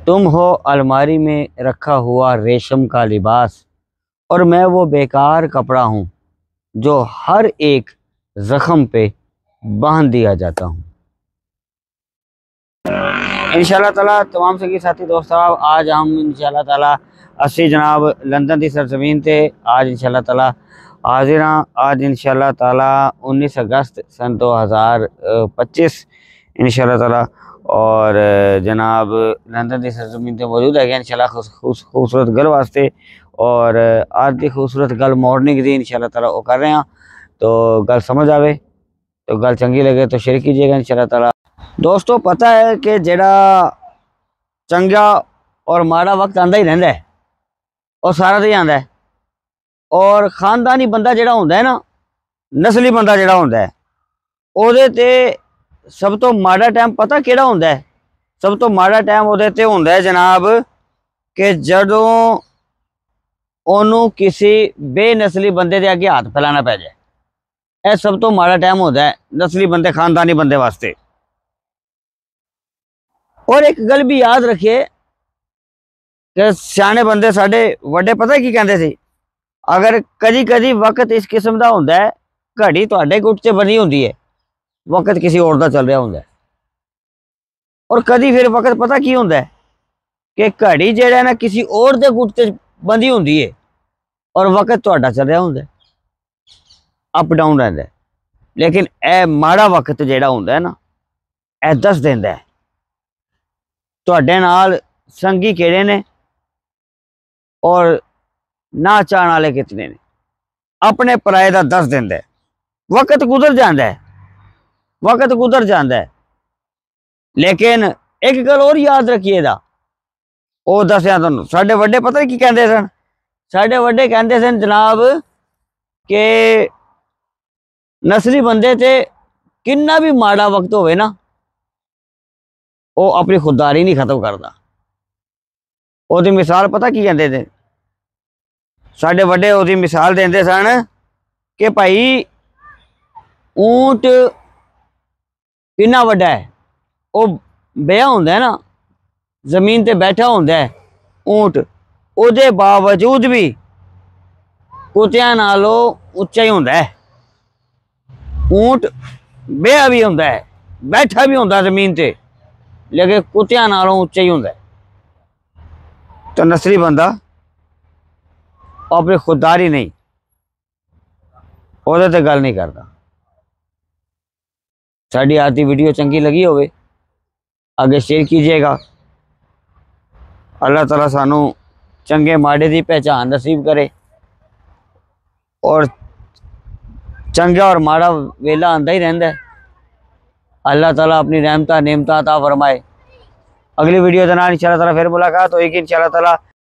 तुम हो अलमारी में रखा हुआ रेशम का लिबास, और मैं वो बेकार कपड़ा हूँ जो हर एक जख्म पे बांध दिया जाता हूँ। इंशाल्लाह ताला तमाम सगी साथी दोस्त साहब, आज हम इंशाल्लाह ताला अस्सी जनाब लंदन की सरजमीन थे। आज इंशाल्लाह ताला हाजिर हाँ। आज इंशाल्लाह ताला 19 अगस्त सन 2025 इंशाल्लाह ताला और जनाब लंदन की सरजमीन से मौजूद है इंशाल्लाह खूबसूरत गल वास्ते। और आज की खूबसूरत गल मॉर्निंग की इंशाल्लाह ताला वो कर रहे हैं। तो गल समझ आवे तो गल चंगी लगे तो शेयर कीजिएगा इंशाल्लाह ताला। दोस्तों पता है कि जेड़ा चंगा और माड़ा वक्त आंदा ही रहंदा है और सारा दिन आंदा है। और खानदानी बंदा जेड़ा होंदा है ना, नस्ली बंदा जेड़ा होंदा है, ओदे ते सब तो माड़ा टाइम पता केड़ा होंदा है? सब तो माड़ा टाइम ओदे ते होंदा है जनाब कि जदों ओनू किसी बेनस्ली बंदे दे अगे हाथ फैलाना पै जाए। यह सब तो माड़ा टाइम होता है नस्ली बंदे, खानदानी बंदे वास्ते। और एक गल भी याद रखिए कि सियाने बंदे साडे वड्डे पता की कहंदे सी, अगर कदी कदी वक्त इस किस्म का होंदा है, घड़ी तुहाडे गुट च बनी होंदी है, वक्त किसी और दा चल रहा होंदा है। और कदी फिर वक्त पता की होंदा है कि घड़ी जेड़ा ना किसी और दे गुट च बंधी होंदी है और वक्त तुहाडा चल रहा होंदा है, अप डाउन रहंदा है। लेकिन ए माड़ा वक्त जेड़ा होंदा है ना, ए दस देंदा है तुहाडे नाल संगी केड़े ने और ना चाहण वाले कितने ने। अपने पराए दा दस देंदा है। वक्त गुजर जाता है, वक्त गुजर जाता है। लेकिन एक गल और याद रखिए दा, वो दसिया तुहानू साडे वड्डे पता की कहंदे सन? साडे वड्डे कहंदे सन जनाब के नस्ली बंदे ते किन्ना भी माड़ा वक्त होवे ना, वो अपनी खुददारी नहीं खत्म करता। ओदी मिसाल पता की कहंदे थे? साडे वड्डे ओदी मिसाल देंदे सन कि भाई ऊंट किन्ना वड्डा है, वो बेहा होंदा है ना, जमीन ते बैठा होंदा है ऊंट, ओदे बावजूद भी कुत्तियां नालों उच्चा ही होंदा है। ऊंट बेहा भी होंदा है, बैठा भी होंदा जमीन ते, लेकिन कुत्तियां नालों उच्चा ही होंदा है। तो नस्ली बंदा अपनी खुददारी नहीं, ओदे ते गल नहीं करता। साड़ी आज की वीडियो चंगी लगी होवे आगे शेयर कीजिएगा। अल्लाह ताला सानू चंगे माड़े की पहचान नसीब करे और चंगा और माड़ा वेला आंदा ही रहंदा है। अल्लाह ताला अपनी रहमत नेमत अता फरमाए। अगली वीडियो के नाल इंशाअल्लाह ताला फिर मुलाकात होगी इंशाअल्लाह ताला।